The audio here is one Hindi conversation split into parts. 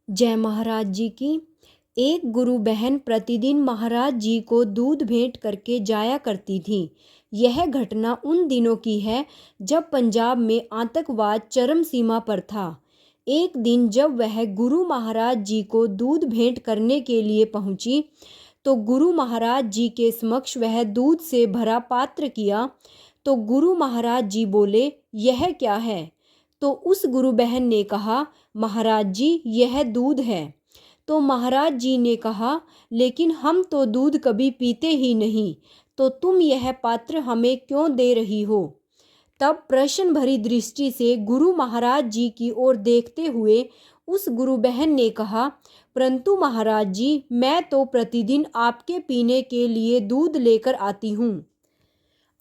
जय महाराज जी की। एक गुरु बहन प्रतिदिन महाराज जी को दूध भेंट करके जाया करती थी। यह घटना उन दिनों की है जब पंजाब में आतंकवाद चरम सीमा पर था। एक दिन जब वह गुरु महाराज जी को दूध भेंट करने के लिए पहुंची तो गुरु महाराज जी के समक्ष वह दूध से भरा पात्र किया तो गुरु महाराज जी बोले, यह क्या है? तो उस गुरु बहन ने कहा, महाराज जी यह दूध है। तो महाराज जी ने कहा, लेकिन हम तो दूध कभी पीते ही नहीं, तो तुम यह पात्र हमें क्यों दे रही हो? तब प्रश्न भरी दृष्टि से गुरु महाराज जी की ओर देखते हुए उस गुरु बहन ने कहा, परंतु महाराज जी मैं तो प्रतिदिन आपके पीने के लिए दूध लेकर आती हूँ।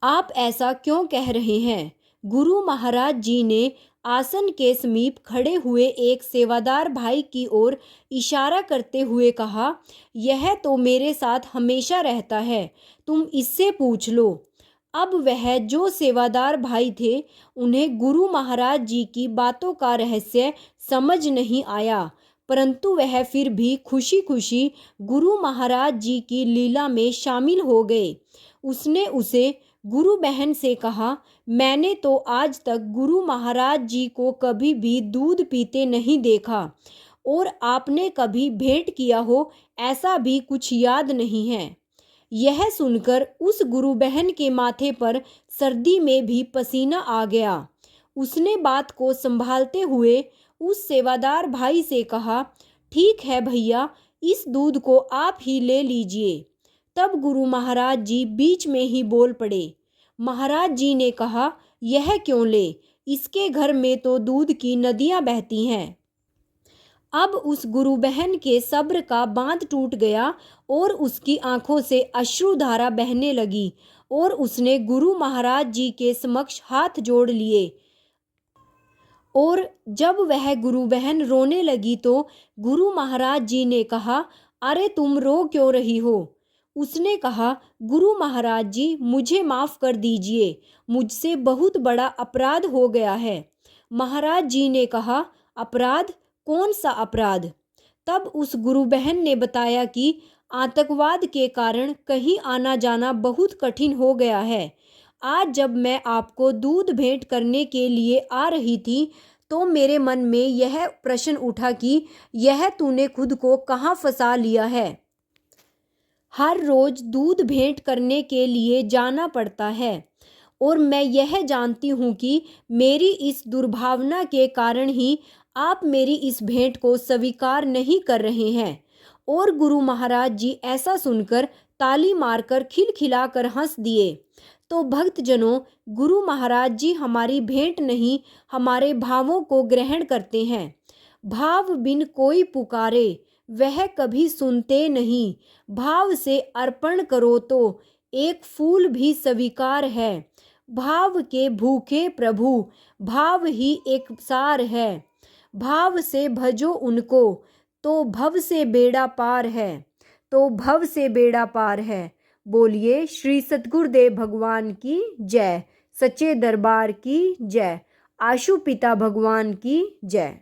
आप ऐसा क्यों कह रहे हैं? गुरु महाराज जी ने आसन के समीप खड़े हुए एक सेवादार भाई की ओर इशारा करते हुए कहा, यह तो मेरे साथ हमेशा रहता है, तुम इससे पूछ लो। अब वह जो सेवादार भाई थे उन्हें गुरु महाराज जी की बातों का रहस्य समझ नहीं आया, परंतु वह फिर भी खुशी खुशी गुरु महाराज जी की लीला में शामिल हो गए। उसने उसे गुरु बहन से कहा, मैंने तो आज तक गुरु महाराज जी को कभी भी दूध पीते नहीं देखा और आपने कभी भेंट किया हो ऐसा भी कुछ याद नहीं है। यह सुनकर उस गुरु बहन के माथे पर सर्दी में भी पसीना आ गया। उसने बात को संभालते हुए उस सेवादार भाई से कहा, ठीक है भैया, इस दूध को आप ही ले लीजिए। तब गुरु महाराज जी बीच में ही बोल पड़े। महाराज जी ने कहा, यह क्यों ले? इसके घर में तो दूध की नदियां बहती हैं। अब उस गुरु बहन के सब्र का बांध टूट गया और उसकी आंखों से अश्रुधारा बहने लगी और उसने गुरु महाराज जी के समक्ष हाथ जोड़ लिए। और जब वह गुरु बहन रोने लगी तो गुरु महाराज जी ने कहा, अरे तुम रो क्यों रही हो? उसने कहा, गुरु महाराज जी मुझे माफ़ कर दीजिए, मुझसे बहुत बड़ा अपराध हो गया है। महाराज जी ने कहा, अपराध? कौन सा अपराध? तब उस गुरु बहन ने बताया कि आतंकवाद के कारण कहीं आना जाना बहुत कठिन हो गया है। आज जब मैं आपको दूध भेंट करने के लिए आ रही थी तो मेरे मन में यह प्रश्न उठा कि यह तूने खुद को कहाँ फंसा लिया है। हर रोज दूध भेंट करने के लिए जाना पड़ता है और मैं यह जानती हूँ कि मेरी इस दुर्भावना के कारण ही आप मेरी इस भेंट को स्वीकार नहीं कर रहे हैं। और गुरु महाराज जी ऐसा सुनकर ताली मारकर खिलखिलाकर हंस दिए। तो भक्तजनों, गुरु महाराज जी हमारी भेंट नहीं, हमारे भावों को ग्रहण करते हैं। भाव बिन कोई पुकारे वह कभी सुनते नहीं। भाव से अर्पण करो तो एक फूल भी स्वीकार है। भाव के भूखे प्रभु, भाव ही एक सार है। भाव से भजो उनको तो भव से बेड़ा पार है, तो भव से बेड़ा पार है। बोलिए श्री सतगुरुदेव भगवान की जय। सच्चे दरबार की जय। आशु पिता भगवान की जय।